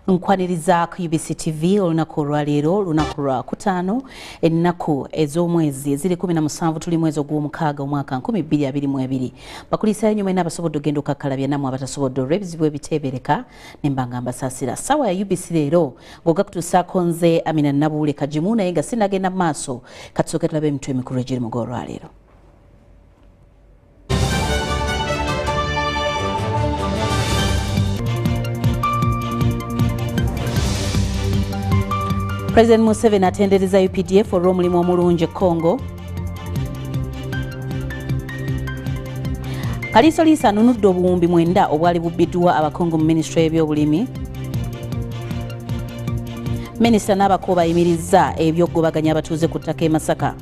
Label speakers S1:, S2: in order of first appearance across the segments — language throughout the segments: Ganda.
S1: Nkwaniriza ku UBC TV olunaku olwaleero lunaku lwa kutaano ennaku ez'omwezi eziri 17 tuli mwezi ogw'omukaaga omwaka 2022 bakuliisayo nnyo mwena abasobodde ogenda okakkalabya nammwe abatasobodde olw'ebizibu ebiteebereka ne mbanga mbasaasira ssaawa ya UBC leero ng'ogakutuusaako nze Aminah Nabuule Kagimu naye nga sinagenda mu maaso katusooke tulabe emitwe emikulu egiri mu gw'olwaleero. President Museveni atendereza UPDF olw'omulimu omulungi e Congo. Kaliisoliisa anunudde obuwumbi 9 obwali bubbiddwa abakungu mu minisitule y'ebyobulimi. Minisita n'abako bayimirizza ebyokugobaganya abatuuze ku ttaka e Masaka.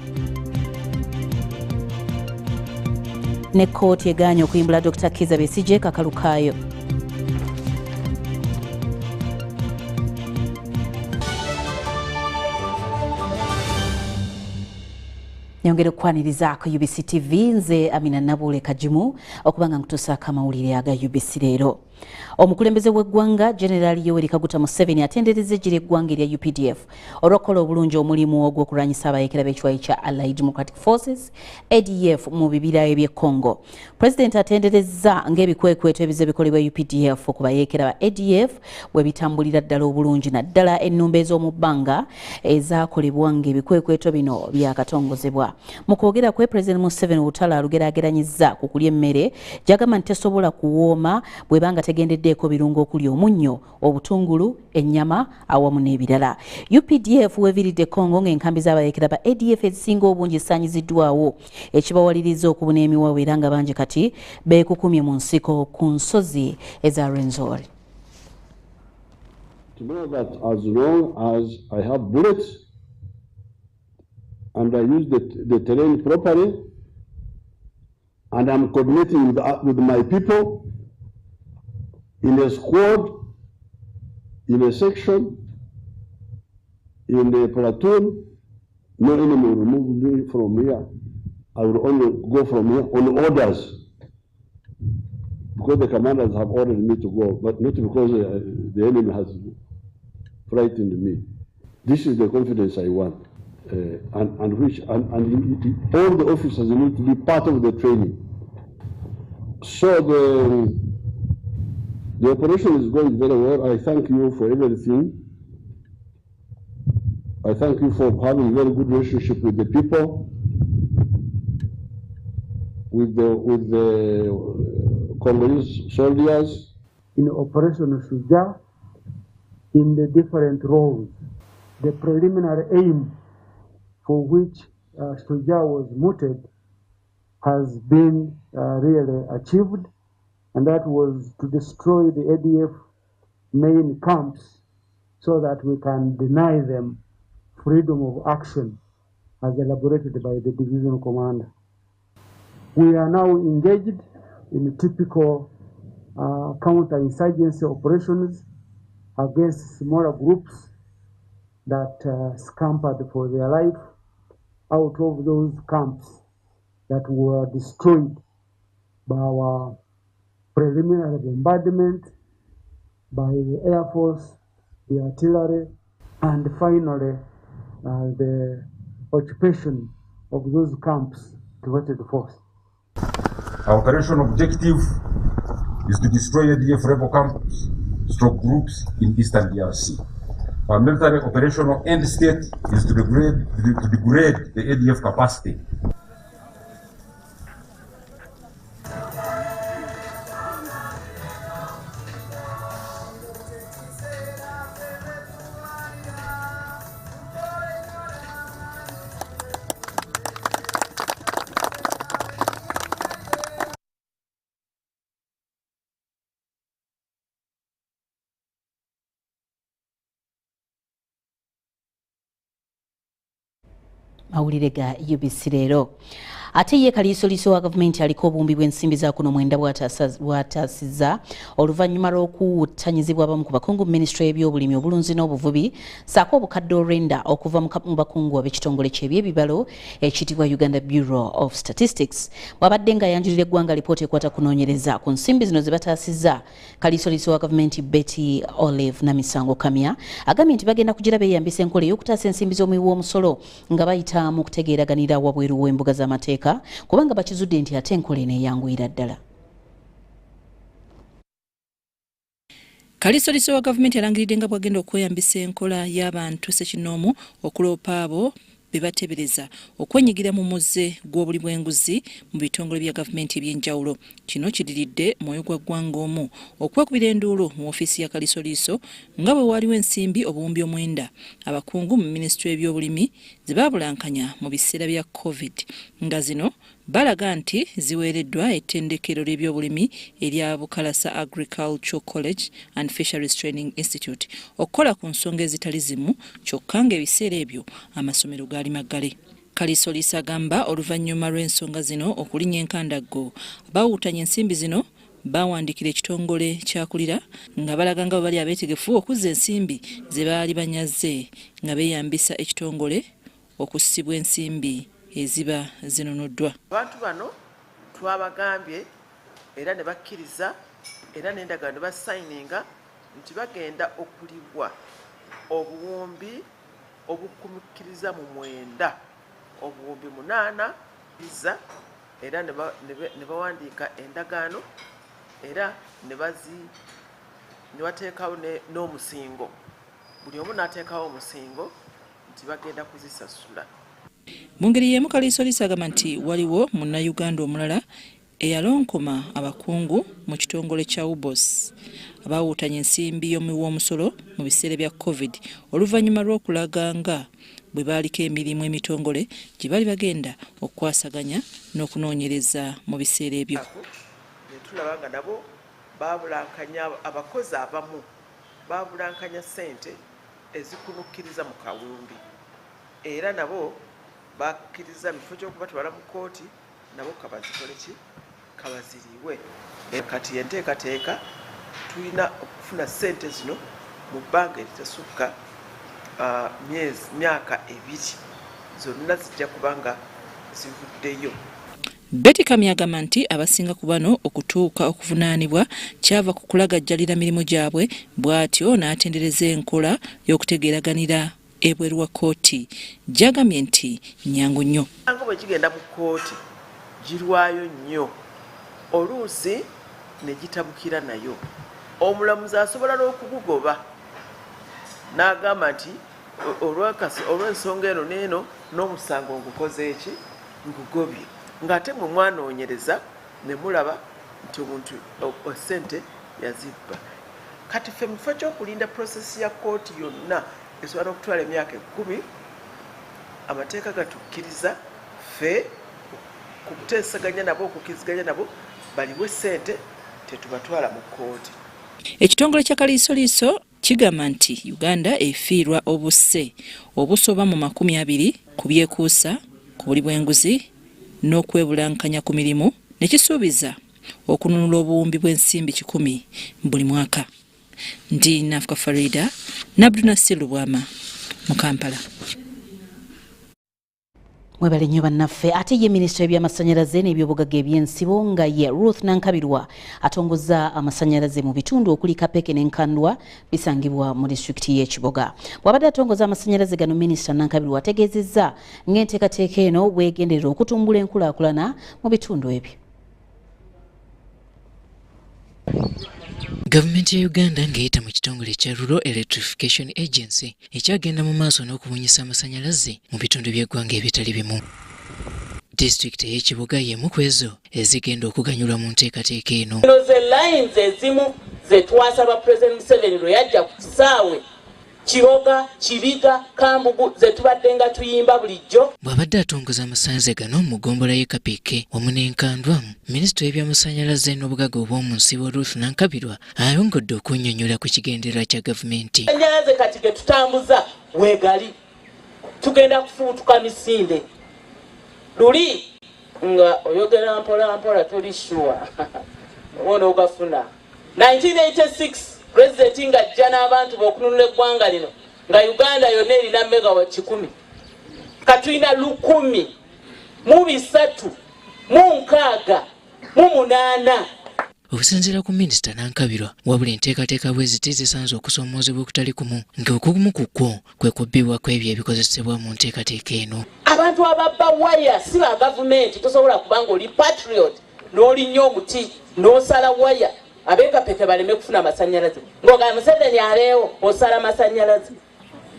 S1: Ne kkooti egaanye okuyimbula Dr. Kizza Besigye kakalu kaayo. Nyongere okwaniriza ku UBC TV nze Aminah Nabuule Kagimu okubanga nkutuusaako amawulire aga UBC leero. Omukulembeze w'eggwanga General Yoweri Kaguta Museveni atendereza eggye ly'eggwanga erya UPDF olw'okukola obulungi omulimu ogw'okulwanyisa abayeekera b'ekiwayi kya Allied Democratic Forces ADF mu bibira eby'e Congo. Pulezidenti atenderezza ng'ebikwekweto ebize bikolebwa UPDF ku bayeekera ba ADF bwe bitambulira ddala obulungi naddala ennumba ez'omu bbanga ezaakolebwa ng'ebikwekweto bino byakatongozebwa. Mu kwogera kwe President Museveni Butala alugeraageranyizza ku kulya emmere gy'agamba nti tesobola kuwooma bw'ebanga tegendeddeeko birungo okuli omunnyo, obutungulu, ennyama awamu n'ebirala. UPDF weeviridde Congo ng'enkambi z'abayeekera ba ADF ezisinga obungi zisaanyiziddwawo ekibawaliriza okubuna emiwawa era nga bangi kati beekukumye mu nsiko ku nsozi eza Rwenzori.
S2: To know that as long as I have bullets and I use the terrain properly and I'm coordinating with my people in a squad, in a section, in a platoon, no enemy will remove me from here. I will only go from here on orders because the commanders have ordered me to go, but not because the enemy has frightened me. This is the confidence I want. And all the officers need to be part of the training. So the operation is going very well. I thank you for everything. I thank you for having a very good relationship with the people, with the Congolese soldiers.
S3: In Operation Shuja, in the different roles, the preliminary aim for which Shuja was mooted has been really achieved, and that was to destroy the ADF main camps so that we can deny them freedom of action as elaborated by the division commander. We are now engaged in typical counter-insurgency operations against smaller groups that scampered for their life out of those camps that were destroyed by our preliminary bombardment, by the Air Force, the artillery, and finally the occupation of those camps to the force.
S4: Our operation objective is to destroy ADF rebel camps, stroke groups in eastern DRC. Our military operational end state is to degrade the ADF capacity.
S1: Mawulire ga UBC leero. Ate ye Kaliisoliiso wa gavumenti aliko obumbi bw'ensimbi za kuno mwenda bw'ataasizza oluvannyuma lw'okuwuttanyizibwa abamu ku bakungu mu minisitule y'ebyobulimi obulunzi n'obuvubi ssaako obukadde olwenda okuva mu bakungu ab'ekitongole ky'ebyebibalo ekiyitibwa Uganda Bureau of Statistics. Bw'abadde ng'ayanjulira eggwanga alipoota ekwata kunoonyereza ku nsimbi zino ze bataasizza, Kaliisoliiso wa gavumenti Betty Olive Namisango Kamya agambye nti bagenda kugira beeyambisa enkola ey'okutaasa ensimbi z'omuwi w'omusolo nga bayita mu kutegeeraganira wabweru w'embuga z'amateeka kubanga bakizudde nti ate enkola eno eyanguyira ddala.
S5: Kaliisoliiso wa gavumenti alangiridde nga bwagenda okweyambisa enkola y'abantu ssekinoomu okuloopa abo be bateebereza okwenyigira mu muzze gw'obuli bw'enguzi mu bitongole bya gavumenti eby'enjawulo. Kino kiriridde mwoyo gwa ggwanga omu okwekubira enduulu mu ofiisi ya Kaliisoliiso nga bwe waaliwo ensimbi obuwumbi omwenda abakungu mu minisitule y'ebyobulimi ze baabulankanya mu biseera bya COVID nga zino balaga nti ziweereddwa ettendekero ly'ebyobulimi erya Bukalasa Agricultural College and Fisheries Training Institute okukola ku nsonga ezitali zimu kyokka ng'ebiseera ebyo amasomero gaali maggale. Kaliisoliiso agamba oluvannyuma lw'ensonga zino okulinnya enkandaggo baawutanya ensimbi zino bawandiikira ekitongole kyakulira nga balaga nga bwe bali abeetegefu okuzza ensimbi ze baali banyaze nga beeyambisa ekitongole okussibwa ensimbi eziba zinonoddwa.
S6: Abantu bano twabagambye era ne bakkiriza era n'endagaano ne basayininga nti bagenda okulibwa obuwumbi obukumikiriza mu mwenda obuwumbi 8 biza era ne bawandiika endagaano era ne bateekawo n'omusingo. Buli omu n'ateekawo omusingo nti bagenda kuzisasula.
S5: Mu ngeri y'emu Kaliisoliiso agamba nti waliwo munnayuganda omulala eyalonkoma abakungu mu kitongole kya UBC abaawutanya ensimbi y'omuwi w'omusolo mu biseera bya COVID oluvannyuma lw'okulaga nga bwe baaliko emirimu emitongole gye bali bagenda okukwasaganya n'okunoonyereza mu biseera ebyo.
S6: Ne tulaba nga nabo baabulankanya abakozi abamu baabulankanya ssente ezikunukkiriza mu kawumbi era nabo bakkiriza mu kifo ky'okuba tebala mu kooti nabo kabazikole ki kabaziriwe. Kati enteekateeka tulina okufuna ssente zino mu bbanga eritasukka myaka 2 zonna zijja kubanga zivuddeyo.
S5: Betty Kamya agamba nti abasinga ku bano okutuuka okuvunaanibwa kyava ku kulagajjalira mirimu gyabwe bw'atyo n'atendereza enkola y'okutegeeraganira ebweru wa kooti gy'agambye nti nnyangu nnyo.
S6: Nga bwe kigenda mu kooti girwayo nnyo oluusi ne gitabukira nayo. Omulamuzi asobola n'okugugoba n'agamba nti olw'ensonga eno n'eno n'omusango ngukoze eki ngugobye ng'ate mwe mwanoonyereza ne mulaba nti omuntu ssente yazibba. Kati ffe mu kifo ky'okulinda prosesi ya kooti yonna esobola okutwala emyaka 10 amateeka gatukkiriza ffe kuteesaganya nabo okukiriziganya nabo baliwe ssente tetubatwala mu kooti.
S5: Ekitongole kya Kaliisoliiso kigamba nti Uganda efiirwa obusse obusoba mu 20 ku byekuusa ku buli bw'enguzi n'okwebulankanya ku mirimu ne kisuubiza okununula obuwumbi bw'ensimbi 100 buli mwaka. Ndi Nafuka Farida Nabduna Silubwama mu Kampala.
S1: Mwebale nnyo bannaffe. Ate ye minisitule by'amasannyalaze n'ebyobugagga eby'ensibo nga ye Ruth Nankabirwa atongozza amasannyalaze mu bitundu okuli Kapeke n'Enkandwa bisangibwa mu disitulikiti y'e Kiboga. Bw'abadde atongozza amasannyalaze gano Minisita Nankabirwa ategeezezza ng'enteekateeka eno bwegenderera okutumbula enkulaakulana mu bitundu ebyo.
S7: Gavumenti ya Uganda ng'eyita mu kitongole kya Rural Electrification Agency ekyagenda mu maaso n'okubunyisa amasannyalaze mu bitundu by'eggwanga ebitali bimu. Disitulikiti y'e Kiboga y'emu ku ezo ezigenda okuganyulwa mu nteekateeka eno.
S8: Ze lines ezimu ze twasaba President Museveni lwe yajja ku kisaawe Kiboga, Kibiga, Kambugu ze tubadde nga tuyimba bulijjo.
S7: Bw'abadde atongoza amasannyalaze gano mu ggombolola y'e Kapeke wamu n'Enkandwa, Minisitule y'ebyamasannyalaze n'obugagga obw'omu nsibo Ruth Nankabirwa ayongodde okunnyonnyola ku kigendererwa kya gavumenti.
S8: Amasannyalaze kati ge tutambuza weegali tugenda kufuutuka misinde. Luli nga oyogera mpola mpola toli sure wona ogafuna 1986 president nga ajja n'abantu b'okununula eggwanga lino nga Uganda yonna erina megawatt 10 katulina 1,368
S7: okusinziira ku minisita Nankabirwa wabula enteekateeka bweziti zisanze okusoomoozebwa okutali kumu ng'okugumu ku kwo kwe kubbibwako ebyo ebikozesebwa mu nteekateeka eno.
S8: Abantu ababba waya si ba gavumenti tosobola kubanga oli patriot n'olinnyo omuti n'osala waya ab'enkapeke baleme kufuna amasannyalaze ng'oga Museveni aleewo osala amasannyalaze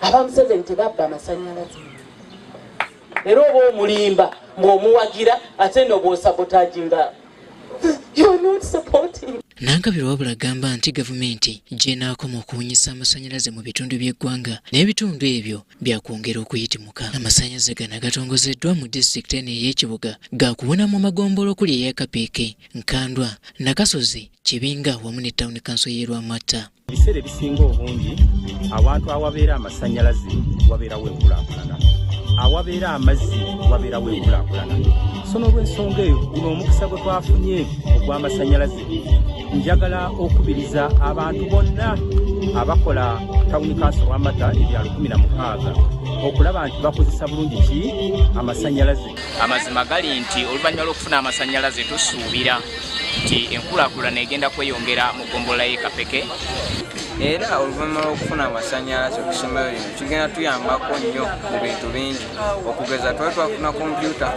S8: aba Museveni tebabba amasannyalaze era oba omulimba ng'omuwagira ate no bw'osabotaginga. You're not supporting.
S7: Nankabirwa wabula agamba nti gavumenti gy'enaakoma okubunyisa amasannyalaze mu bitundu by'eggwanga n'ebitundu ebyo byakwongera okuyitimuka. Amasannyalaze gano gatongozeddwa mu disitulikiti eno ey'Ekibuga gaakubona mu magombolo okuli ey'Akapeeke, Nkandwa, Nakasozi, Kibinga wamu ne Town Council y'e Lwamatta.
S9: Ebiseera ebisinga obungi awantu awabeera amasannyalaze wabeerawo enkulaakulana, awabeera amazzi wabeerawo enkulaakulana. So n'olw'ensonga eyo guno omukisa gwe twafunye ogw'amasannyalaze njagala okubiriza abantu bonna abakola Town Council Lwamatta ebyalo 16 okulaba nti bakozesa bulungi ki amasannyalaze.
S10: Amazima gali nti oluvannyuma lw'okufuna amasannyalaze tusuubira nti enkulaakulana egenda kweyongera mu ggombolola y'e Kapeke.
S11: Era oluvannyuma lw'okufuna amasannyalaze ku ssomero lino kigenda tuyambako nnyo mu bintu bingi, okugeza twafuna kompyuta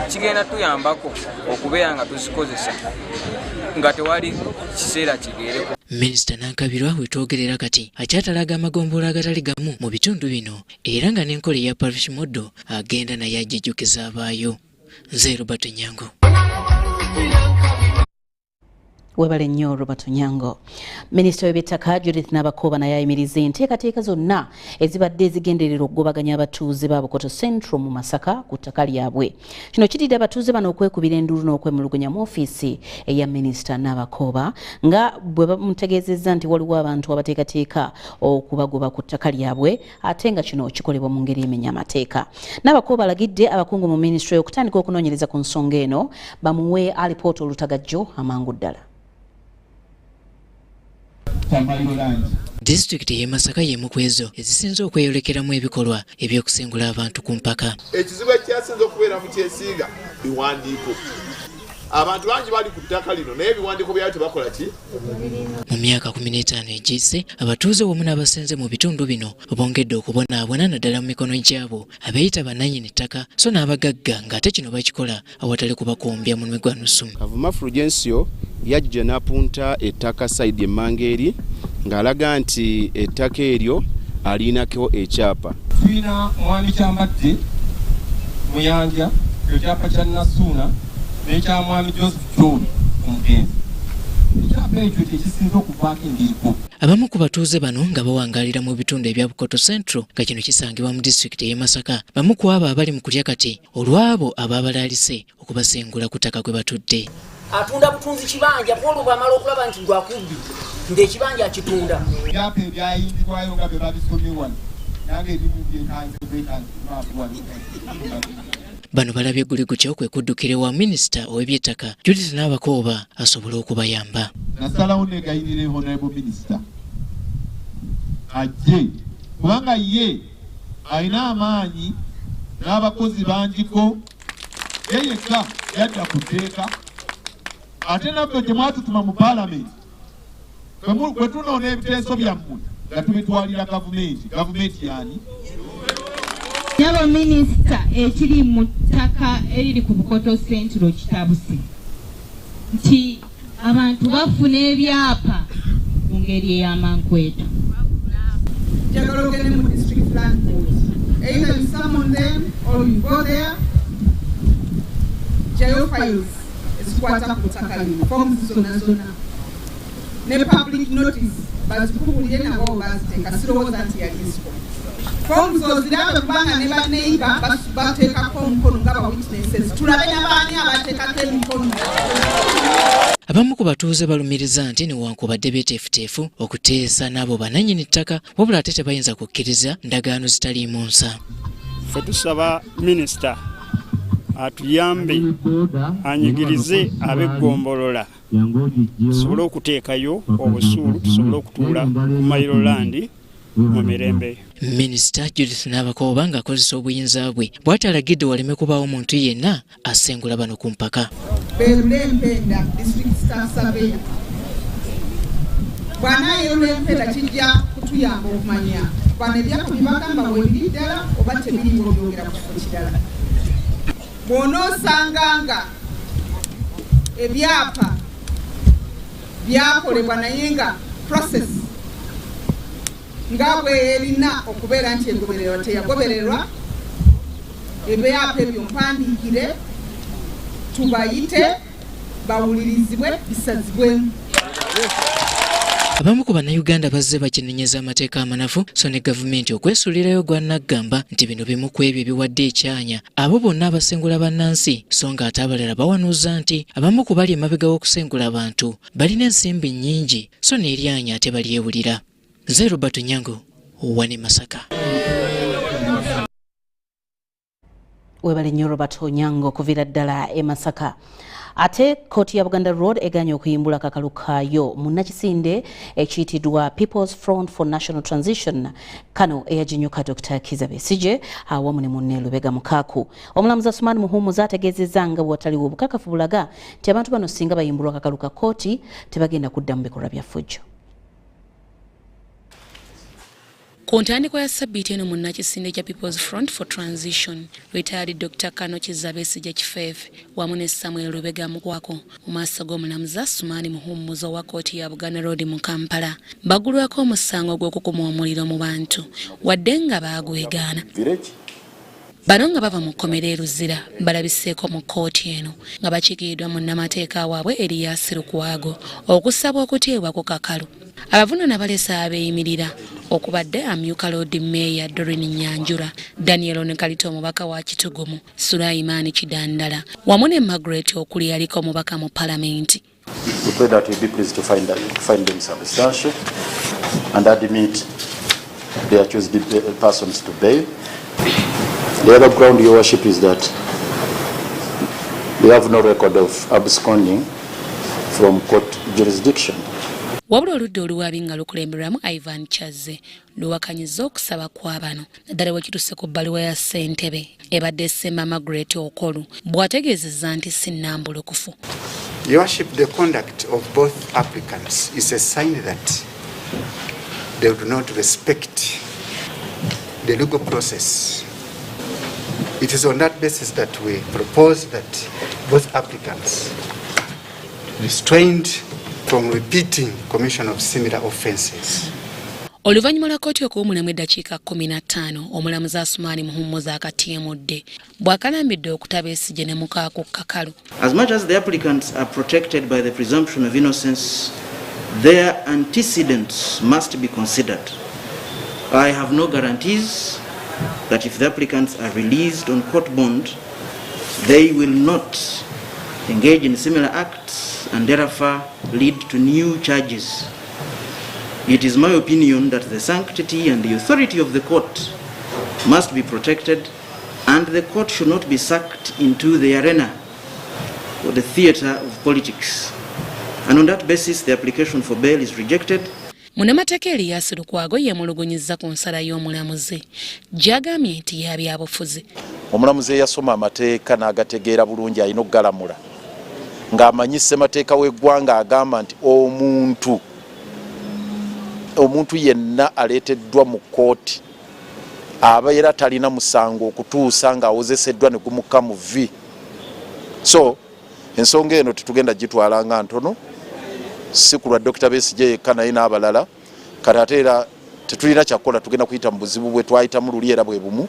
S11: kigenda tuyambako okubeera nga tuzikozesa nga tewali kiseera kigeereko.
S7: Minisita Nankabirwa wetwogerera kati akyatalaga amagombolola agatali gamu mu bitundu bino era nga n'enkola eya parish model agenda naye agijjukiza abaayo. Nze Robert Nyango.
S1: Webale nnyo Robert Nyango. Minisita w'eby'ettaka Judith Nabakoba naye ayimiriza enteekateeka zonna ezibadde zigenderera okugobaganya abatuuze ba Bukoto Central mu Masaka ku ttaka lyabwe. Kino kididde abatuuze bano okwekubira endulu n'okwemulugunya mu ofiisi eya Minisita Nabakoba nga bwe bamutegeezezza nti waliwo abantu abateekateeka okubagoba ku ttaka lyabwe ate nga kino kikolebwa mu ngeri emenya amateeka. Nabakoba alagidde abakungu mu minisitule okutandika okunoonyereza ku nsonga eno bamuwe alipoota olutagajjo amangu ddala.
S7: Disitulikiti y'e Masaka y'emu ku ezo ezisinze okweyolekeramu ebikolwa eby'okusengula abantu ku mpaka.
S12: Ekizibu ekyasinze okubeera mu kyesiiga biwandiiko. Abantu bangi bali ku ttaka lino naye ebiwandiiko byabo tebakola ki?
S7: Mu myaka 15 egiyise abatuuze wamu n'abasenze mu bitundu bino bongedde okubonaabona naddala mu mikono gyabo abeeyita bannannyini ttaka so n'abagagga ng'ate kino bakikola awatali kubakombya munwe gwa nusu.
S13: Kavuma Fulgencio yajja n'apunta ettaka sayidi emmanga eri ng'alaga nti ettaka eryo alinako ekyapa.
S14: Tulina mwami Kyambadde Muyanja, ekyapa kya Nasuuna n'ekya mwami Joseph John omugenzi. Ekyapa ekyo tekisinze okuvaako endiriko.
S7: Abamu ku batuuze bano nga bawangalira mu bitundu ebya Bukoto Central nga kino kisangibwa mu disitulikiti y'e Masaka bamu ku abo abali mu kulya kati olw'abo ababalaalise okubasengula ku ttaka kwe batudde.
S15: Atunda butunzi kibanja polo bwamala okulaba nti gwakubbi ng'ekibanja akitunda.
S14: Ebyapa ebyayindibwayo nga bye babisomye wano nange ebimu byekanze
S7: Bano balabye guligu kyo kwe kuddukira wa minisita ow'eby'ettaka Judith Nabakoba asobole okubayamba.
S14: Nasalawo negayirira honorable minister ajje kubanga ye alina amaanyi n'abakozi bangiko yeyeka yadda ku tteeka ate nabyo temwatutuma mu paalamenti kwe tunoona ebiteeso byammwe nga tubitwalira gavumenti yani.
S16: Nyaba minisita ekiri mu ttaka eriri ku Bukoto Central kitabuse nti abantu bafuna ebyapa mu ngeri ey'amankweto.
S17: Njagala ogende mu district land board. Either you summon them or you go there. Jail files ezikwata ku ttaka lino forms zonna ne public notice bazikubulire nabo baziteeka sirowooza nti yalisiko. Forms ozirabe kubanga ne baneiba bateekako omukono nga ba witnesses tulabe n'abaani abateekako emikono.
S7: Abamu ku batuuze balumiriza nti newankubadde beeteefuteefu okuteesa n'abo bannannyini ttaka wabula ate tebayinza kukkiriza ndagaano zitaliimu nsa.
S18: Ffe tusaba minisita atuyambe anyigirize abegombolola tusobole okuteekayo obusuulu tusobole okutuula ku Mailolandi mu mirembe.
S7: Minisita Judith Nabakoba ng'akozesa obuyinza bwe bw'atalagidde waleme kubaawo omuntu yenna asengula bano ku mpaka.
S17: Empenda district staff surveyor bw'anaayo olw'empenda kijja kutuyamba okumanya bano ebyapa bibagamba bwe biri ddala oba tebiriimu obyongera ku kifo kirala. Bw'onoosanganga ebyapa byakolebwa naye nga process nga bwe erina okubeera nti egobererwa teyagobererwa, ebyapa ebyo mpandiikire tubayite bawulirizibwe bisazibwemu.
S7: Abamu ku bannayuganda bazze bakinenyeza amateeka amanafu so ne gavumenti okwesuulirayo gw'anaggamba nti bino bimu ku ebyo biwadde ekyanya abo bonna abasengula bannansi so nga ate abalala bawanuuza nti abamu ku bali emabega w'okusengula abantu balina ensimbi nnyingi so n'eryanya ate balyewulira. Nze Robert Nyango wane Masaka.
S1: Webale nnyo Robert Onyango kuviira ddala e Masaka. Ate kooti ya Buganda Road eganye okuyimbula akakalu kaayo munnakisinde ekiyitiddwa People's Front for National Transition kano eyaginyuka Dr. Kizza Besigye awamu ne munne Lubega Mukaku. Omulamuzi Asumani Muhumuza ategeezezza nga bw'ataliwo obukakafu bulaga nti abantu bano singa bayimbulwa akakalu ka kooti tebagenda kuddamu bikolwa bya ffujjo.
S19: Ku ntandikwa ya Ssabbiiti eno munnakisinde kya People's Front for Transition retired Dr. Kizza Besigye Kifeefe wamu ne Samuel Lubega Mukwako mu maaso g'omulamuzi Asumani Muhumuza owa kkooti ya Buganda Road mu Kampala baggulwako omusango gw'okukuma omuliro mu bantu wadde nga baagwegaana. Bano nga bava mu kkomera e Luzira balabiseeko mu kkooti eno nga bakiikiddwa munnamateeka waabwe Erias Lukwago okusaba okuteebwa ku kakalu. Abavunaana balesa abeeyimirira okubadde amyuka Lord Mayor Doreen Nyanjura, Daniel Onekalito omubaka wa Kitugumu, Sulaiman Kidandala wamu ne Margaret okuli yaliko omubaka mu Palamenti.
S20: We pray that you'll be pleased to find them substantial and admit the accused persons to bail. The other ground, your worship, is that we have no record of absconding from court jurisdiction.
S19: Wabula oludda oluwaabi nga lukulemberwamu Ivan Chazze luwakanyizza okusaba kwa bano naddala bwe kituse ku bbaluwa ya ssentebe ebadde Ssemma Margaret Okolu bw'ategeezezza nti sinnambulukufu.
S21: Your worship, the conduct of both applicants is a sign that they do not respect the legal process. It is on that basis that we propose that both applicants restrained from repeating commission of similar offences.
S19: Oluvannyuma lwa kkooti okuwumulamu eddakiika 15 omulamuzi Asumani Muhumuza akatiemudde bw'akalambidde okuta Besigye ne Mukaku kakalu.
S22: As much as the applicants are protected by the presumption of innocence, their antecedents must be considered. I have no guarantees that if the applicants are released on court bond, they will not engage in similar acts and therefore lead to new charges. It is my opinion that the sanctity and the authority of the court must be protected and the court should not be sucked into the arena or the theatre of politics. And on that basis, the application for bail is rejected.
S19: Munnamateeka Erias Lukwago yamulugunyizza ku nsala y'omulamuzi gy'agambye nti ya byabufuzi.
S20: Omulamuzi eyasoma amateeka n'agategeera bulungi alina okugalamula ng'amanyise amateeka w'eggwanga agamba nti omuntu yenna aleeteddwa mu kkooti abeera talina musango okutuusa ng'awozeseddwa ne gumuka mu vvi. So ensonga eno tetugenda gitwala nga ntono si kulwa Dr. Besigye yekka naye n'abalala kati ate era tetulina kyakukola tugenda kuyita mu buzibu bwe twayitamu luli era bwe bumu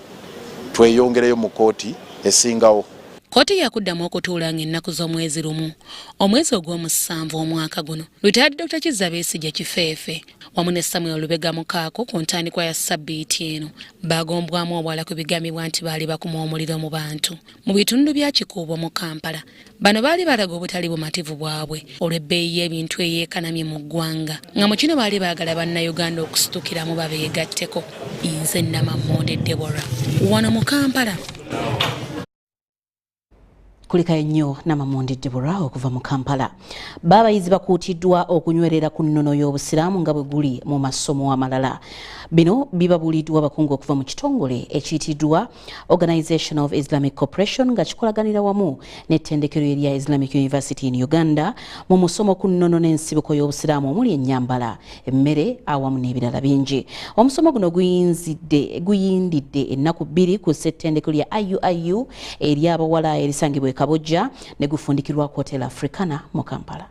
S20: tweyongereyo mu kkooti esingawo.
S19: Kkooti yakuddamu okutuula ng'ennaku z'omwezi lumu omwezi ogw'omusanvu omwaka guno retired Dr. Kizza Besigye Kifeefe wamu ne Samuel Lubega Mukaako ku ntandikwa ya Ssabbiiti eno bagombwamu obwala ku bigambibwa nti baali bakuma omuliro mu bantu mu bitundu bya Kikuubo mu Kampala. Bano baali balaga obutali bumativu bwabwe olw'ebbeeyi y'ebintu eyeekanamye mu ggwanga nga mu kino baali baagala bannayuganda okusitukiramu babeegatteko. Nze Namammonde Deborah wano mu Kampala.
S1: kulika ennyo Namamundi Deborah okuva mu Kampala. B'abayizi bakuutiddwa okunywerera ku nnono y'obusiraamu nga bwe guli mu masomo amalala. Bino bibabuuliddwa abakungu okuva mu kitongole ekiyitiddwa Organization of Islamic Cooperation nga kikolaganira wamu n'ettendekero erya Islamic University in Uganda mu musomo ku nnono n'ensibuko y'obusiraamu omuli ennyambala, emmere awamu n'ebirala bingi. Omusomo guno guyindidde ennaku 2 ku ssettendekero lya IUIU ery'abawala erisangibwa e Kabojja ne gufundikirwa ku Hotel Africana mu Kampala.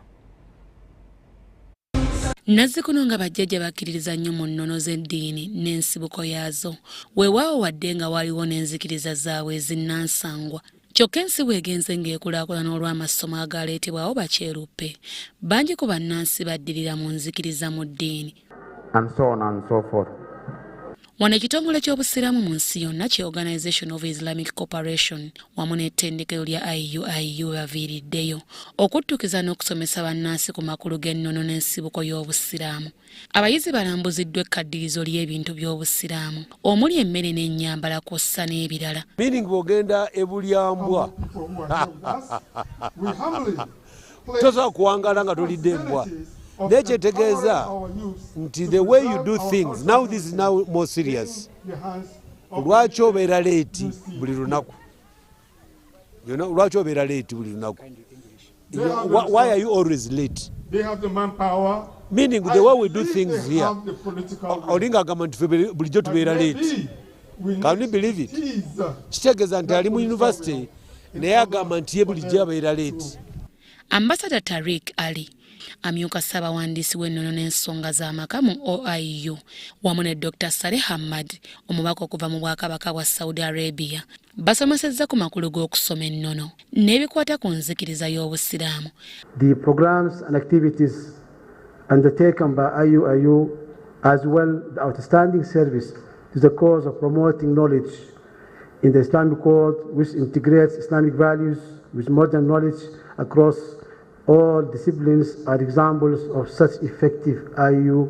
S19: Nazzikuno nga bajjajja bakkiririza nnyo mu nnono z'eddiini n'ensibuko yaazo, weewaawo wadde nga waliwo n'enzikiriza zaabwe ezinnansangwa. Kyokka ensi bw'egenze ng'ekulaakulana olw'amasomo agaleetebwawo bakyeruppe, bangi ku bannansi baddirira mu nzikiriza mu ddiini. Wano ekitongole ky'obusiraamu mu nsi yonna kye Organization of Islamic Cooperation wamu n'ettendekero lya IUIU baviiriddeyo okuttukiza n'okusomesa bannansi ku makulu g'ennono n'ensibuko y'obusiraamu. Abayizi balambuziddwa ekkaddirizo ly'ebintu by'obusiraamu omuli emmere n'ennyambala kw'ossa n'ebirala.
S2: Meaning bw'ogenda ebulyambwa tosobola kuwangaala nga tolidde embwa. Nekyetegeeza nti the way you do things now, this is now more serious. Lwaki obeera late buli lunaku? Lwaki obeera late buli lunaku? Why are you always late?
S3: They have the manpower.
S2: Meaning the way we do things here. Olinga agamba nti bulijjo tubeera late. Can you believe it? Kitegeeza nti ali mu university naye agamba nti ye bulijjo abeera late.
S19: Ambassador Tariq Ali amyuka Ssaabawandiisi w'ennono n'ensonga z'amaka mu OIU wamu ne Dr. Saleh Hamad omubaka okuva mu Bwakabaka bwa Saudi Arabia basomesezza ku makulu g'okusoma ennono n'ebikwata ku nzikiriza y'obusiraamu.
S23: The programs and activities undertaken by IUIU as well the outstanding service to the cause of promoting knowledge in the Islamic world which integrates Islamic values with modern knowledge across all disciplines are examples of such effective IU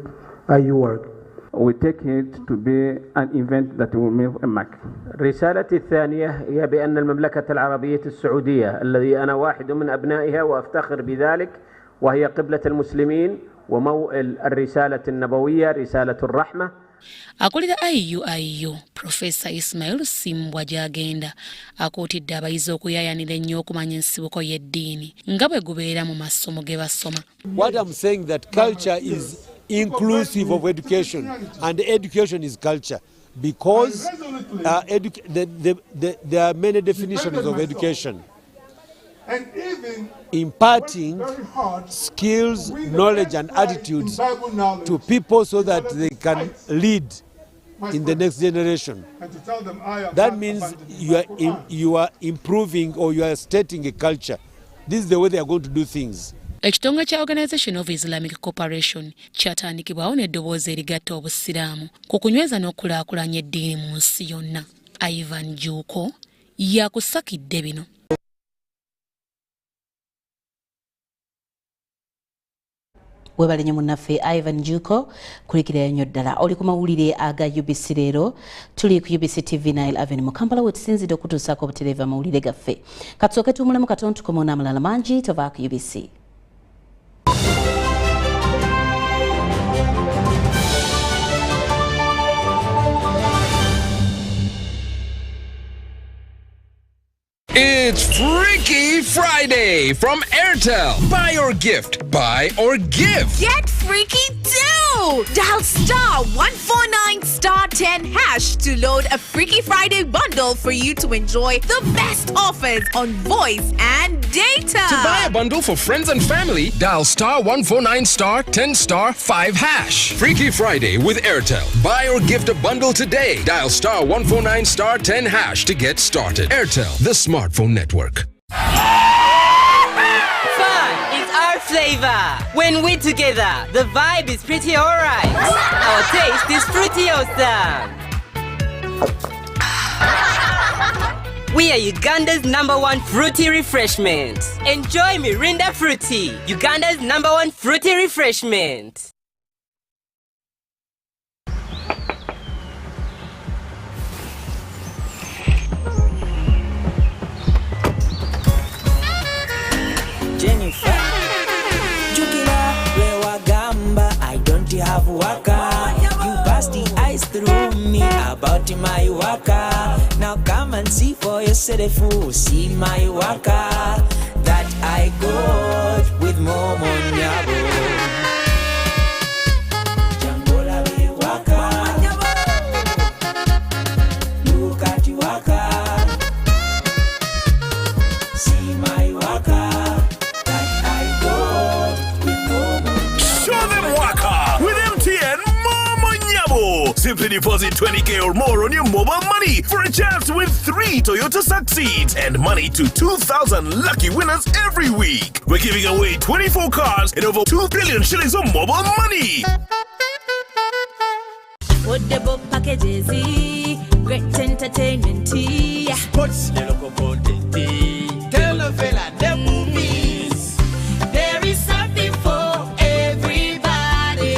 S23: work.
S24: We take it to be an event that will make a mark.
S25: رسالتي الثانية هي بأن المملكة العربية السعودية الذي أنا واحد من أبنائها وأفتخر بذلك وهي قبلة المسلمين وموئل الرسالة النبوية رسالة الرحمة.
S19: Akulira IUIU Professor Ismail Simbwa gy'agenda akuutidde abayizi okuyaayanira ennyo okumanya ensibuko y'eddiini nga bwe gubeera mu masomo ge basoma.
S2: What I'm saying that culture is inclusive of education and education is culture because there are many definitions of education.
S3: And even
S2: imparting skills, knowledge and attitudes to people so that they can lead in the next generation. That means you are improving or you are stating a culture. This is the way they are going to do things.
S19: Ekitongole kya Organization of Islamic Cooperation kyatandikibwawo n'eddoboozi erigatta obusiraamu ku kunyweza n'okulaakulanya eddiini mu nsi yonna. Ivan Juko yakusakidde bino.
S1: Webalenye munnaffe Ivan Juko kulikira nnyo ddala oli ku mawulire aga UBC leero tuli ku UBC TV Nile Avenue mu Kampala wetusinzidde okutuusaako obutereeva amawulire gaffe katusooke tuwummulemu katono tukomewo amalala mangi tova ku UBC.
S26: It's Freaky Friday from Airtel. Buy or gift. Buy or give.
S27: Get freaky too! Dial *149*10# to load a Freaky Friday bundle for you to enjoy the best offers on voice and data.
S26: To buy a bundle for friends and family, dial *149*10*5#. Freaky Friday with Airtel. Buy or gift a bundle today. Dial *149*10# to get started. Airtel, the smartphone network.
S28: Fun is our flavor. When we're together, the vibe is pretty alright. Our taste is fruity awesome. We are Uganda's #1 fruity refreshment. Enjoy Mirinda Fruity, Uganda's #1 fruity refreshment.
S4: Jennifer Jukila Wewagamba I don't have waka. You passed the eyes through me about my waka. Now come and see for yourself, see my waka that I got with Momo Nyabo.
S5: Simply deposit 20K or more on your mobile money for a chance to win 3 Toyota Succeeds and money to 2,000 lucky winners every week. We're giving away 24 cars and over 2 billion shillings of mobile money.
S4: Football packages, great entertainment, sports, the local content, telenovela, the movies. There is something for everybody.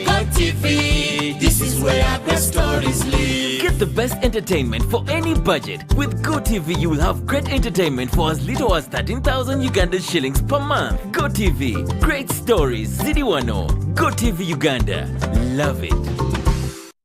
S4: Go TV. This is where great stories live.
S6: Get the best entertainment for any budget. With GoTV, you will have great entertainment for as little as 13,000 Ugandan shillings per month. GoTV, great stories, Zidiwano. GoTV Uganda, love it.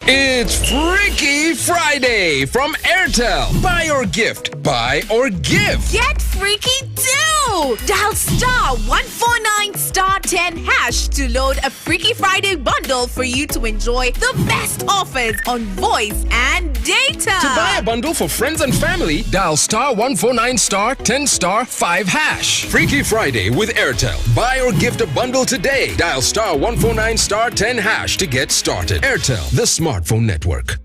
S26: It's Freaky Friday from Airtel. Buy or gift, buy or give.
S27: Get freaky too! Dial star 149 star 10 hash to load a Freaky Friday bundle for you to enjoy the best offers on voice and data.
S26: To buy a bundle for friends and family, dial star 149 star 10 star 5 hash. Freaky Friday with Airtel. Buy or gift a bundle today. Dial star 149 star 10 hash to get started. Airtel, the smartphone network.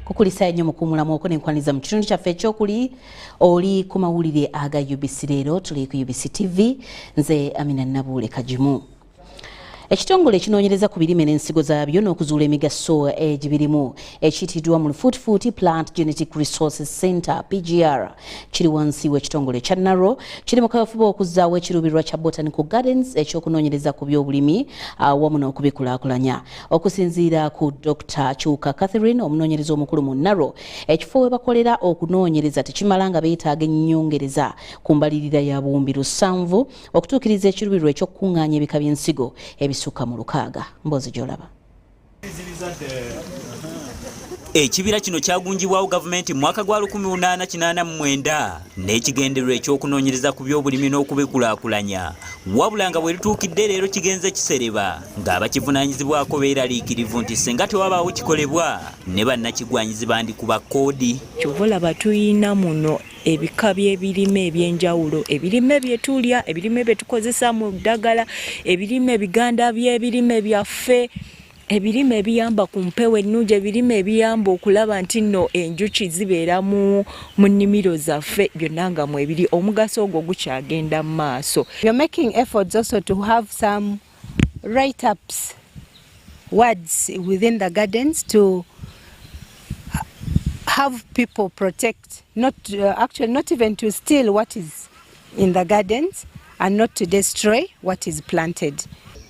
S1: Kukulisa nnyo mukumulamu okwo nenkwaniza mu kitundu kyaffe ekyokuli oli ku mawulire aga UBC leero tuli ku UBC TV nze Aminah Nabuule Kagimu. Ekitongole ekinoonyereza ku birime n'ensigo zaabyo n'okuzuula emigaso egibirimu ekiyitiddwa mu Futi Plant Genetic Resources Center PGR kiri wansi w'ekitongole kya NARO kiri mu kafuba okuzzaawo ekiruubirirwa kya Botanical Gardens ekyokunoonyereza ku byobulimi wamu n'okubikulaakulanya. Okusinziira ku Dr. Chuka Catherine omunoonyereza omukulu mu NARO ekifo we bakolera okunoonyereza tekimala nga beetaaga ennyongereza ku mbalirira ya buwumbi 7 okutuukiriza ekiruubirirwa ekyokukungaanya ebika by'ensigo suka mu lukaaga mbozi gyolaba.
S8: Ekibira kino kyagunjibwawo gavumenti mu mwaka gwa 1889 n'ekigendererwa ekyokunoonyereza ku byobulimi n'okubikulaakulanya wabula nga bwe lituukidde leero kigenze kisereba ng'abakivunaanyizibwako beeraliikirivu nti singa tewabaawo kikolebwa ne bannakigwanyizi bandikuba koodi.
S9: Kyova olaba tuyina muno ebika by'ebirime ebyenjawulo, ebirime bye tulya, ebirime bye tukozesa mu ddagala, ebirime ebiganda by'ebirime byaffe, ebirime ebiyamba ku mpewo ennungi, ebirime ebiyamba okulaba nti nno enjuki zibeera mu nnimiro zaffe, byonna nga mu ebiri omugaso ogwo gukyagenda mu maaso.
S10: We are making efforts also to have some write-ups, words within the gardens to have people protect, not even to steal what is in the gardens and not to destroy what is planted.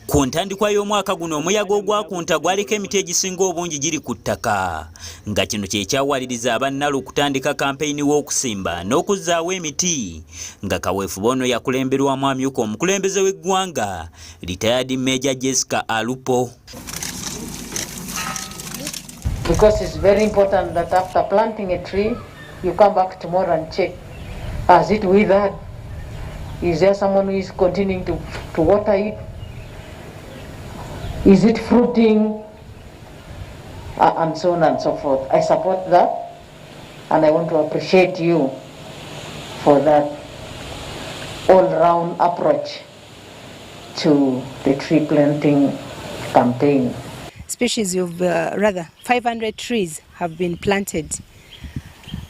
S8: Ku ntandikwa y'omwaka guno omuyaga ogwakunta gwaliko emiti egisinga obungi giri ku ttaka nga kino kye kyawaliriza abannalo okutandika kampeyini w'okusimba n'okuzzaawo emiti nga kaweefube ono yakulemberwamu amyuka omukulembeze w'eggwanga retired Major Jessica Alupo.
S11: Because it's very important that after planting a tree, you come back tomorrow and check, has it withered? Is there someone who is continuing to water it? Is it fruiting? And so on and so forth. I support that, and I want to appreciate you for that all-round approach to the tree planting campaign.
S10: Species of rather 500 trees have been planted,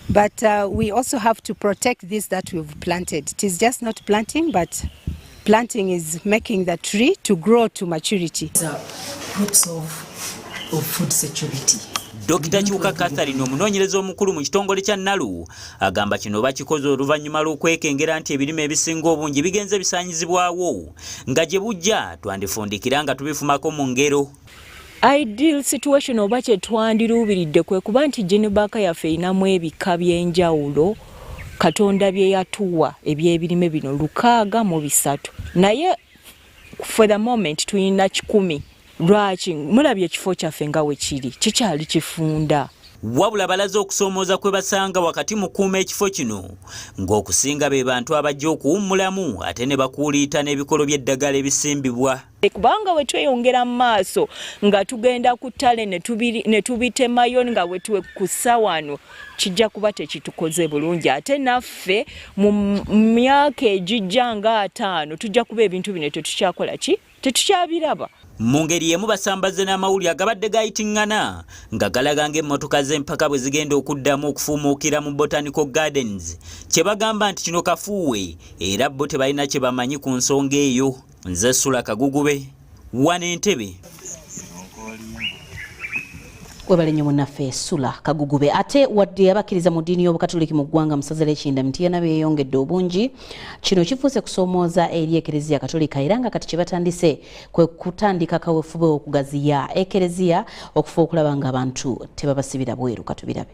S10: but we also have to protect this that we've planted. It is just not planting, but planting is making the tree to grow to maturity.
S11: Groups of food security.
S8: Dr. Chuka Catherine omunoonyereza omukulu mu kitongole kya NALU agamba kino bakikoze oluvannyuma lw'okwekengera nti ebirime ebisinga obungi bigenze bisaanyizibwawo nga gye bujja twandifundikira nga tubifumako mu ngero.
S9: ideal situation oba kye twandiruubiridde kwe kuba nti genebaka yaffe erinamu ebika by'enjawulo Katonda bye yatuwa eby'ebirime bino 603 naye for the moment tuyina 10 lwaki mulabye ekifo kyaffe nga we kiri kikyali kifunda
S8: wabula balaze okusoomooza kwe basanga wakati mu kuuma ekifo kino ng'okusinga be bantu abajja okuwummulamu ate ne bakuuliita n'ebikolo by'eddagala ebisimbibwa
S9: kubanga we tweyongera mu maaso nga tugenda ku ttale ne tubitemayo nga we twekussa wano kijja kuba tekitukoze bulungi ate naffe mu myaka egijja nga 5 tujja kuba ebintu bino tetukyakola ki tetukyabiraba
S8: mu ngeri yemu basambaze n'amawulire agabadde gayitiŋŋana nga galaga ng'emmotoka z'empaka bwe zigenda okuddamu okufuumuukira mu Botanical Gardens kye bagamba nti kino kafuuwe era bo tebalina kye bamanyi ku nsonga eyo. Nze Sula Kagugube wana Entebbe.
S1: Webale nnyo munnaffe Sula Kagugube. Ate wadde abakkiriza mu ddiini y'Obukatoliki mu ggwanga mu ssaza ly'Ekinda Mityana beeyongedde obungi, kino kifuuse kusoomooza eri Ekereziya Katolika era nga kati kye batandise kwe kutandika kaweefube okugaziya Ekereziya okufa okulaba ng'abantu tebabasibira bweru. Katubirabe.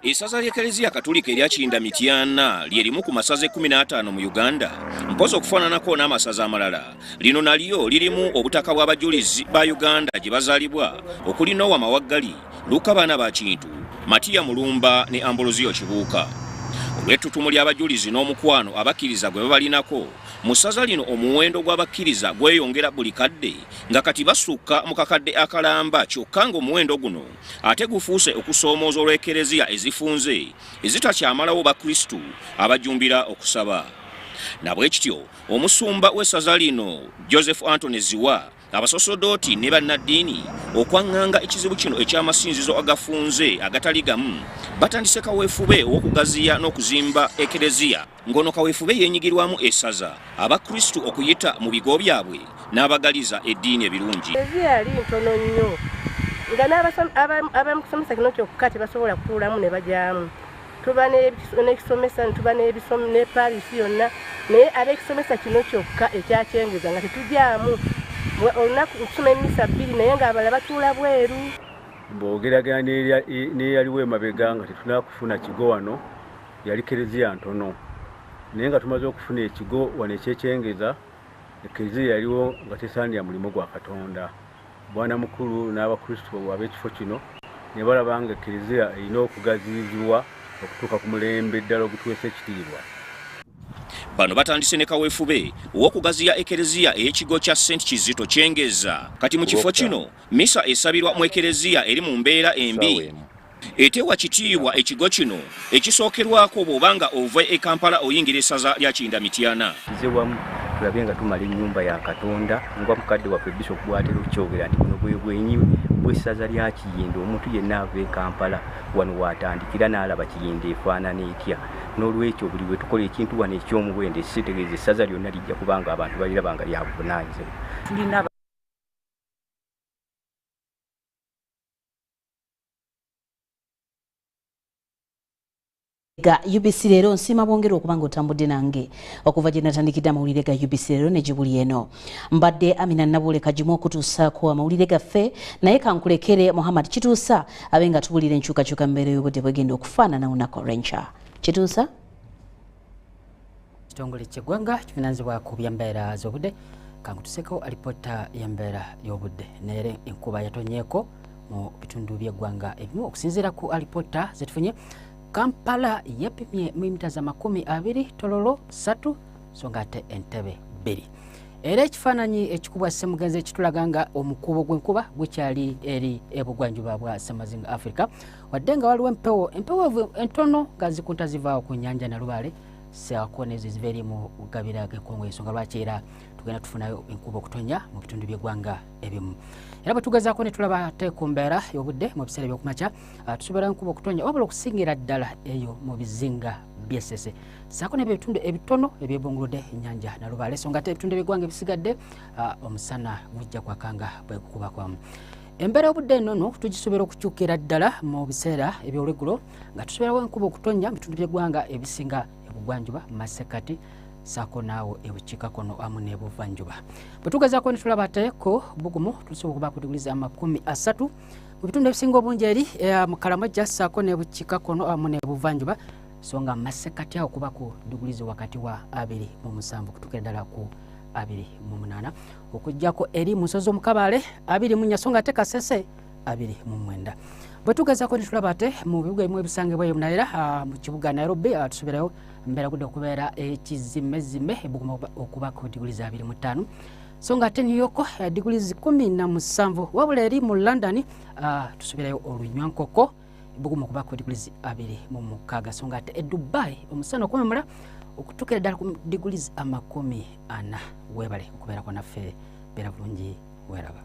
S7: Essaza ly'Ekereziya Katolika erya Kinda Mityana lyerimu ku masaza 15 mu Uganda, mpozi okufaananako n'amasaza amalala. Lino nalyo lirimu obutaka bw'abajulizi ba Uganda gye bazaalibwa okuli Nowa Mawaggali, Luka Baana ba Kintu, Matiya Mulumba ne Ambrosio Kibuuka. Olw'ettutumu ly'abajulizi n'omukwano abakkiriza gwe babalinako, mu ssaza lino omuwendo gw'abakkiriza gweyongera buli kadde nga kati basukka mu kakadde akalamba kyokka ng'omuwendo guno ate gufuuse okusoomooza olw'Ekereziya ezifunze ezitakyamalawo bakristu abajumbira okusaba. Nabwekityo omusumba w'essaza lino Joseph Anthony Ziwa, abasosodooti ne bannaddiini okwaŋŋanga ekizibu kino eky'amasinzizo agafunze agatali gamu batandise kaweefube ow'okugaziya n'okuzimba Ekereziya ng'ono kaweefube yeenyigirwamu essaza abakristu okuyita mu bigo byabwe n'abagaliza eddiini ebirungi.
S12: Ekereziya yali ntono nnyo nga n'abamusomesa kino kyokka tebasobola kutuulamu ne bajyamu. Tuba n'ekisomesa tuba ne paalisi yonna naye ab'ekisomesa kino kyokka ekyakyengeza nga tetujyamu olunaku okusoma emisa 2 naye ng'abalala batuula bweru.
S24: Bw'ogeraganya n'eyaliwo emabega nga tetunaba kufuna kigo wano yali Kereziya ntono naye nga tumaze okufuna ekigo wano ekyekyengeza Ekereziya yaliwo nga tesaanira mulimu gwa Katonda. Bwana mukulu n'abakristu ab'ekifo kino ne balaba nga Ekereziya erina okugaziyizibwa okutuuka ku mulembe ddala ogutuweesa ekitiibwa.
S7: Bano batandise ne kaweefube ow'okugaziya Ekereziya ey'ekigo kya St. Kizito Kyengeza. Kati mu kifo kino misa esabirwa mu Ekereziya eri mu mbeera embi. Etewa kitiibwa ekigo kino ekisookerwako bw'obanga ova e Kampala oyingira essaza lya Kinda Mityana.
S13: Zewamu tulabe nga tumala ennyumba ya Katonda nga mukadde waffe Bishop bw'atera okukyogera nti buno bwe bwenyi bw'essaza lya Kiyinda omuntu yenna ava e Kampala wano watandikira n'alaba Kiyinda efaanana etya. N'olwekyo buli bwe tukola ekintu wano eky'omuwendo ekitegeeza essaza lyonna lijja kubanga abantu baliraba nga lya buvunaanyizibwa.
S1: Ga UBC leero nsima bwongera okubanga otambudde nange okuva gye natandikidde amawulire ga UBC leero ne gibuli eno. Mbadde Aminah Nabuule Kagimu okutuusaako amawulire gaffe naye kankulekere Muhammad Kituusa abe nga tubulira enkyukakyuka mbeera y'obudde bwegenda okufaanana lunaku olw'enkya. Kituusa?
S14: Kitongole ky'eggwanga kivunaanyizibwa ku by'embeera z'obudde kankutuseeko alipoota y'embeera y'obudde neera enkuba yatonyeeko mu bitundu by'eggwanga ebimu okusinziira ku alipoota zetufunye. Kampala yapimye milimita za 20 Tololo 3 so nga ate Entebbe 2. Era ekifaananyi ekikubwa ssemugenzi ekitulaga nga omukubo gw'enkuba gukyali eri ebugwanjuba bwa Semazinga Africa wadde nga waliwo empewo entono nga zikunta zivaawo ku nnyanja Nalubaale sewakuona ezo ziva eri mu gabira g'Ekongo ensonga lwaki era tugenda tufunayo enkuba okutonya mu bitundu by'eggwanga ebimu. Era bwe tugezaako ne tulaba ate ku mbeera y'obudde mu biseera by'okumakya tusobola enkuba okutonya wabula okusingira ddala eyo mu bizinga by'Essese saako n'ebitundu ebitono ebyebunguludde ennyanja Nalubaale so nga ate ebitundu by'eggwanga ebisigadde omusana gujja kwakanga bwe kukuba kwamu. Embeera y'obudde eno tugisobola okukyukira ddala mu biseera eby'olweggulo nga tusobolawo enkuba okutonya mu bitundu by'eggwanga ebisinga ebugwanjuba Masekati saako naawo ebukiikakono amu n'ebuvanjuba. Bwe tugezaako ne tulaba ate ko Bugumu tusobola okubaako diguli za 30 mu bitundu ebisinga obungi eri mu Kalamajja saako n'ebukiikakono amu n'ebuvanjuba, so nga masekati awo kuba ku diguli wakati wa 27 kutuukira ddala ku 28 okuggyako eri mu nsozi Omukabaale 24 so nga ate Kasese 29. Bwe tugezaako ne tulaba ate mu bibuga ebimu ebisangibwa ebunayira mu kibuga Nairobi tusuubirayo mbeera gudde okubeera ekizimezime Buguma okubaako diguli za 25 so nga ate New York diguli 17 wabula eri mu London tusuubirayo olunywankoko Buguma okubaako diguli 26 so nga ate Dubai omusana okumemula okutuukira ddala ku diguli 40. Weebale okubeerako naffe beera bulungi weeraba.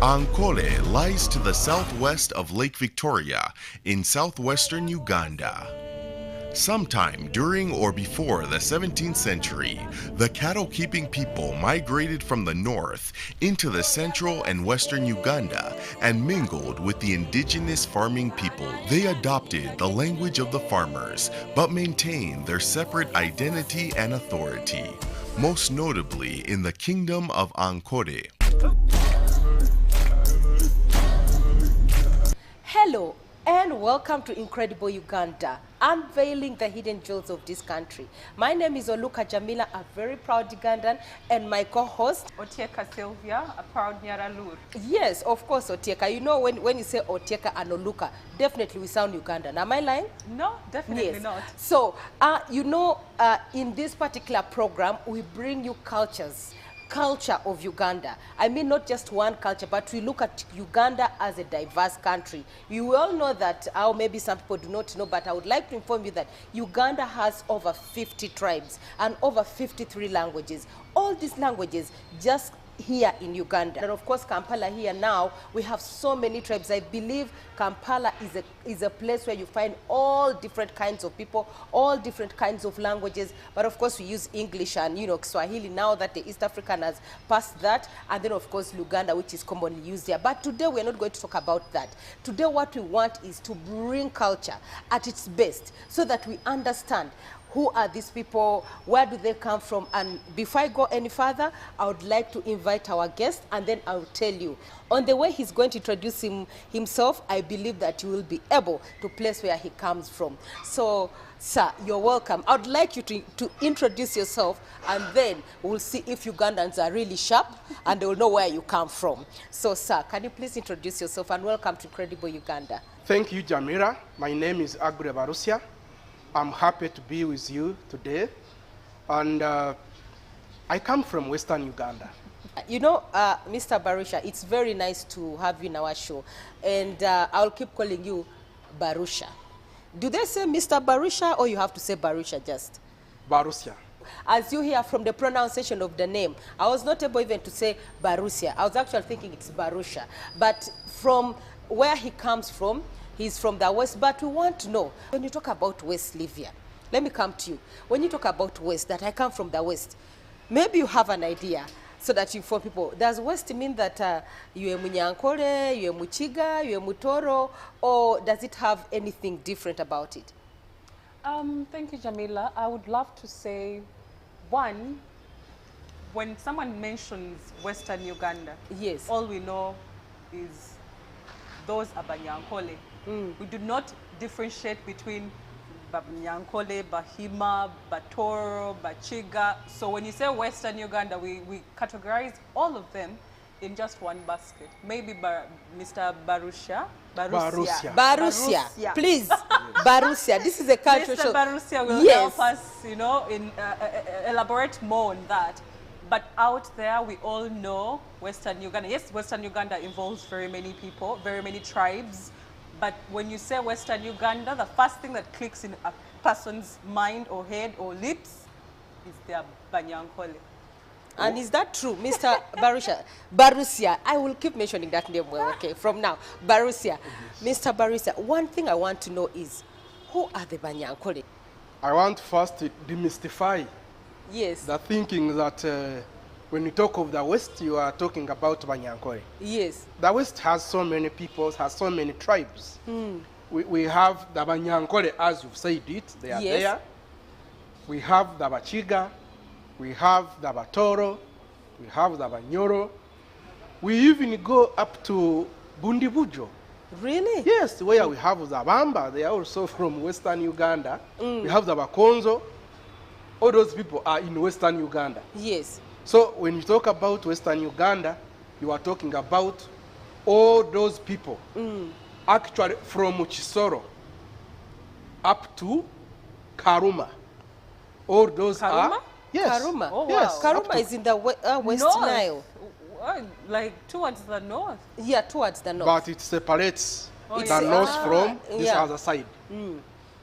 S15: Ankole lies to the southwest of Lake Victoria in southwestern Uganda. Sometime during or before the 17th century, the cattle-keeping people migrated from the north into the central and western Uganda and mingled with the indigenous farming people. They adopted the language of the farmers, but maintained their separate identity and authority, most notably in the Kingdom of Ankole.
S16: Hello and welcome to Incredible Uganda, unveiling the hidden jewels of this country. My name is Oluka Jamila, a very proud Ugandan, and my co-host
S17: Otieka Sylvia, a proud Nyaralur.
S16: Yes, of course, Otieka. You know, when you say Otieka and Oluka, definitely we sound Ugandan. Am I lying?
S17: No, definitely
S16: yes.
S17: not.
S16: So, you know, in this particular program, we bring you culture of Uganda. I mean, not just one culture, but we look at Uganda as a diverse country. You all know that, or maybe some people do not know, but I would like to inform you that Uganda has over 50 tribes and over 53 languages. All these languages just here in Uganda. And of course, Kampala here now, we have so many tribes. I believe Kampala is a place where you find all different kinds of people, all different kinds of languages. But of course, we use English and, you know, Swahili now that the East African has passed that. And then, of course, Luganda, which is commonly used here. But today, we're not going to talk about that. Today, what we want is to bring culture at its best so that we understand who are these people, where do they come from, and before I go any further, I would like to invite our guest, and then I will tell you. On the way he's going to introduce himself, I believe that you will be able to place where he comes from. So, sir, you're welcome. I would like you to introduce yourself, and then we'll see if Ugandans are really sharp, and they will know where you come from. So, sir, can you please introduce yourself, and welcome to Incredible Uganda.
S18: Thank you, Jamira. My name is Agure Barusia. I'm happy to be with you today, and I come from Western Uganda.
S16: You know, Mr. Barusha, it's very nice to have you in our show, and I'll keep calling you Barusha. Do they say Mr. Barusha, or you have to say Barusha just?
S18: Barusia.
S16: As you hear from the pronunciation of the name, I was not able even to say Barusia. I was actually thinking it's Barusha. But from where he comes from, he's from the West, but we want to know, when you talk about West Livia, let me come to you. When you talk about West, that I come from the West, maybe you have an idea so that you inform people. Does West mean that you are Munyankole, you are Muchiga, you are Mutoro, or does it have anything different about it?
S17: Thank you, Jamila. I would love to say, one, when someone mentions Western Uganda,
S16: yes,
S17: all we know is those are Banyankole. We do not differentiate between Banyankole, Bahima, Batoro, Bachiga. So when you say Western Uganda, we categorize all of them in just one basket. Maybe Mr. Barusia.
S16: Barusia. Please, Barusia. This is a cultural show.
S17: Mr. Barusia will
S16: yes.
S17: help us, you know, elaborate more on that. But out there, we all know Western Uganda. Yes, Western Uganda involves very many people, very many tribes. But when you say Western Uganda, the first thing that clicks in a person's mind or head or lips is their Banyankole.
S16: And is that true, Mr. Barusia? I will keep mentioning that name, well, okay, from now. Barusia. Mr. Barusia, one thing I want to know is, who are the Banyankole?
S18: I want first to demystify the thinking that when you talk of the West, you are talking about Banyankole.
S16: Yes.
S18: The West has so many peoples, has so many tribes. We have the Banyankole, as you've said it, they are there. We have the Bachiga, we have the Batoro, we have the Banyoro. We even go up to Bundibujo.
S16: Really?
S18: Yes, where we have the Bamba, they are also from Western Uganda. We have the Bakonzo. All those people are in Western Uganda.
S16: Yes.
S18: So when you talk about Western Uganda, you are talking about all those people. Actually, from Chisoro up to Karuma. All those are... Yes.
S16: Karuma?
S17: Oh, wow.
S18: Yes.
S16: Karuma is in the West
S17: North.
S16: Nile.
S17: Like towards the north.
S16: Yeah, towards the north.
S18: But it separates the north from this other side.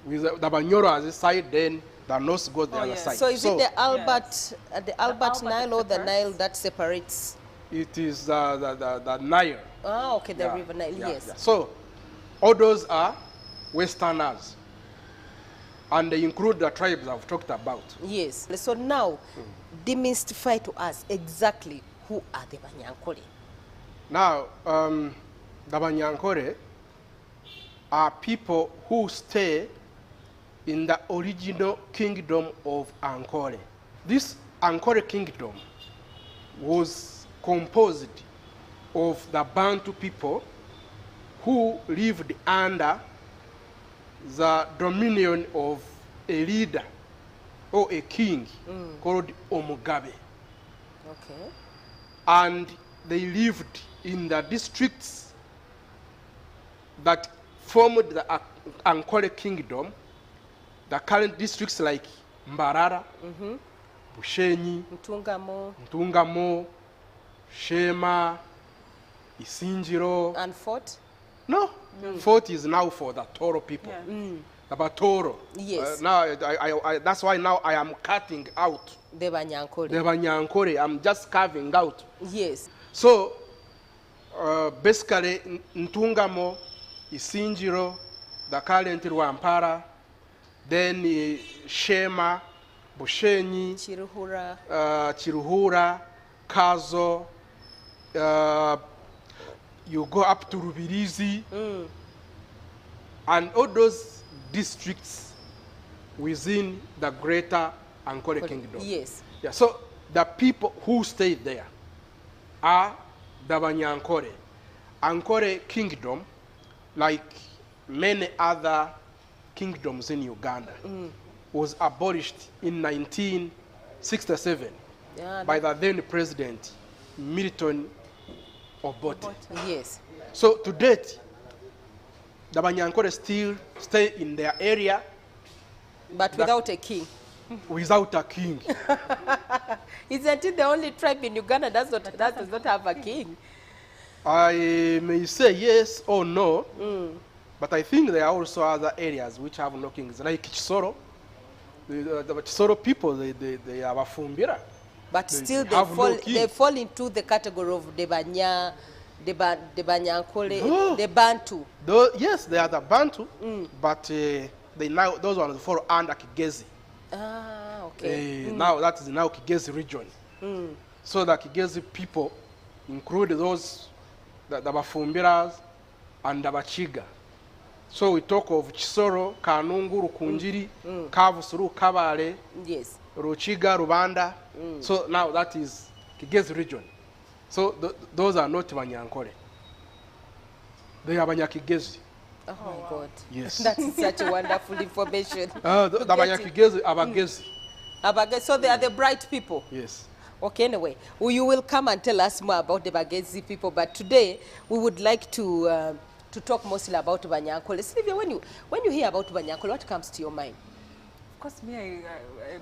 S18: With the Banyoro as this side, then the north goes the other side.
S16: So is it the Albert Nile or the Nile that separates?
S18: It is the Nile.
S16: Ah, okay, the River Nile, yes.
S18: So all those are Westerners. And they include the tribes I've talked about.
S16: Yes. So now, demystify to us exactly who are the Banyankole.
S18: Now, the Banyankole are people who stay in the original kingdom of Ankole. This Ankole kingdom was composed of the Bantu people who lived under the dominion of a leader or a king called Omugabe.
S16: Okay.
S18: And they lived in the districts that formed the Ankole kingdom, the current districts like Mbarara, Bushenyi, Ntungamo, Shema, Isinjiro.
S16: And Fort?
S18: No. Fort is now for the Toro people. The Batoro.
S16: Yes.
S18: Now, that's why now I am cutting out
S16: the Banyankole.
S18: The Banyankole. I'm just carving out.
S16: Yes.
S18: So, basically, Ntungamo, Isinjiro, the current Rwampara, then Shema, Bushenyi, Chiruhura, Kazo, you go up to Rubirizi, and all those districts within the greater Ankole kingdom.
S16: Yes.
S18: Yeah, so the people who stayed there are the Banyankole. Ankole kingdom, like many other kingdoms in Uganda, was abolished in 1967 by the then president, Milton Obote.
S16: Yes.
S18: So to date, the Banyankole still stay in their area.
S16: But without a king.
S18: Without a king.
S16: Isn't it the only tribe in Uganda that does not have a king?
S18: I may say yes or no, but I think there are also other areas which have no kings, like Chisoro. The Chisoro people, they have a Fumbira.
S16: But still they fall into the category of the Banya, the Banyankole, the Bantu.
S18: Yes, they are the Bantu, but they now those ones fall under Kigezi.
S16: Ah, okay.
S18: Now that is now Kigezi region. So the Kigezi people include those the Bafumbiras and the Bachiga. So we talk of Chisoro, Kanungu, Rukunjiri, Kavusuru, Kabale,
S16: yes,
S18: Ruchiga, Rubanda. So now that is Kigezi region. So those are not Banyankole. They are Banyakigezi.
S16: Oh my God.
S18: Yes.
S16: That is such a wonderful information.
S18: The Banyakigezi, Abagezi.
S16: Abagezi. So they are the bright people.
S18: Yes.
S16: Okay, anyway, you will come and tell us more about the Bagezi people, but today we would like to talk mostly about Banyankole. Sylvia, when you hear about Banyankole, what comes to your mind?
S17: course, me, I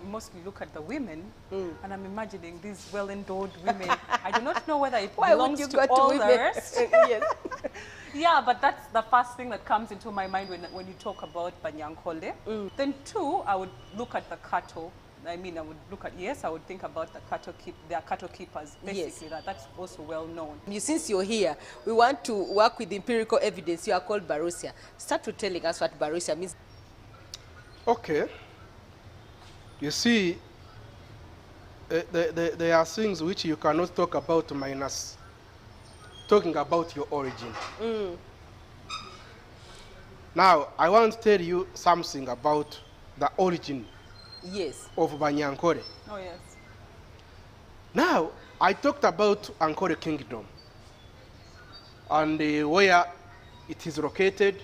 S17: mostly look at the women, and I'm imagining these well-endowed women. I do not know whether it belongs to all the rest.
S16: Yes.
S17: Yeah, but that's the first thing that comes into my mind when you talk about Banyankole. Then two, I would look at the cattle. I mean, I would look at, yes, I would think about the their cattle keepers. Basically, that's also well known.
S16: Since you're here, we want to work with empirical evidence. You are called Barosia. Start with telling us what Barosia means.
S18: Okay. You see, there are things which you cannot talk about minus talking about your origin. Now, I want to tell you something about the origin of Banyankole.
S17: Oh, yes.
S18: Now, I talked about Ankole Kingdom and where it is located,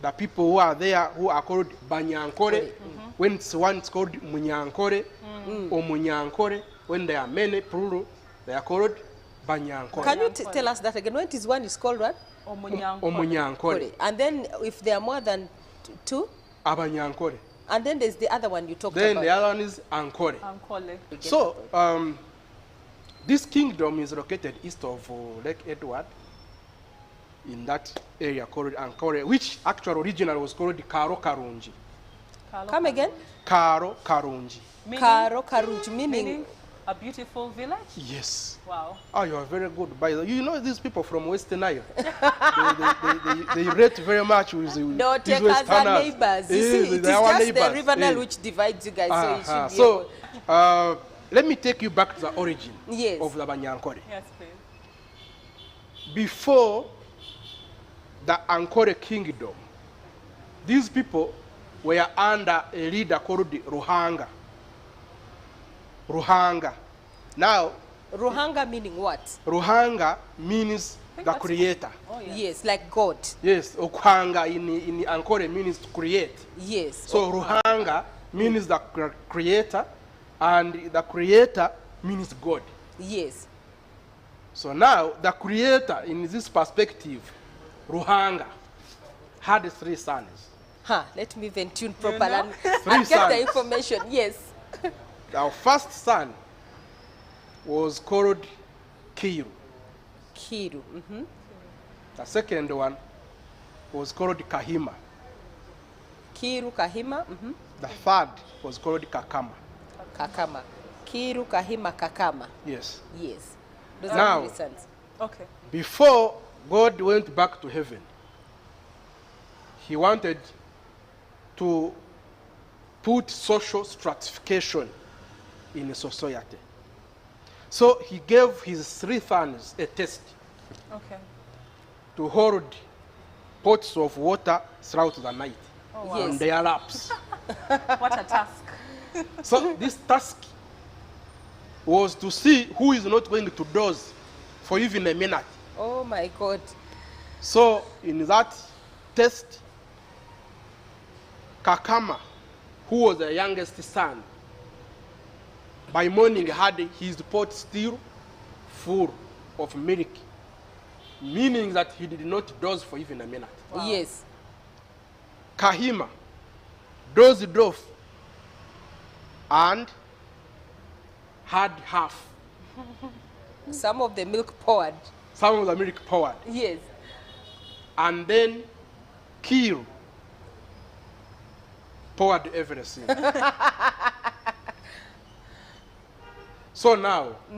S18: the people who are there who are called Banyankole, when it's one it's called Munyankole or Munyankole, when there are many plural, they are called Banyankole.
S16: Can you tell us that again? When it is one, it's called what?
S18: Omunyankole.
S16: And then if there are more than two?
S18: Abanyankole.
S16: And then there's the other one you talked about.
S18: Then the other one is Ankole. So, this kingdom is located east of Lake Edward, in that area called Ankole, which actually originally was called Karo Karunji.
S16: Come again?
S18: Karo Karunji.
S16: Karo Karunji, meaning
S17: a beautiful village?
S18: Yes.
S17: Wow.
S18: Oh, you are very good. By the way, you know these people from Western Nile. they rate very much with the
S16: no, take us our neighbors. You see, it is just the river Nile which divides you guys. So, you should be
S18: let me take you back to the origin of the Banyankole.
S17: Yes, please.
S18: Before the Ankole Kingdom, these people were under a leader called Ruhanga. Ruhanga. Now,
S16: Ruhanga meaning what?
S18: Ruhanga means the creator.
S16: Oh, yes, like God.
S18: Yes, Okwanga in Ankole means to create.
S16: Yes.
S18: So Ruhanga means the creator, and the creator means God.
S16: Yes.
S18: So now, the creator, in this perspective, Ruhanga, had 3 sons.
S16: Let me then tune properly and get the information. Yes.
S18: Our first son was called Kiru.
S16: Kiru.
S18: The second one was called Kahima.
S16: Kiru, Kahima.
S18: The third was called Kakama.
S16: Kakama. Kiru, Kahima, Kakama.
S18: Yes.
S16: Yes. Those
S18: now,
S16: are the sons.
S17: Okay.
S18: Before God went back to heaven, he wanted to put social stratification in a society. So he gave his 3 sons a test to hold pots of water throughout the night on their laps.
S17: What a task.
S18: So this task was to see who is not going to doze for even a minute.
S16: Oh my God.
S18: So in that test, Kakama, who was the youngest son, by morning had his pot still full of milk, meaning that he did not doze for even a minute.
S16: Wow. Yes.
S18: Kahima dozed off and had half.
S16: Some of the milk poured.
S18: Some of the milk poured.
S16: Yes.
S18: And then Kiru poured everything. So now,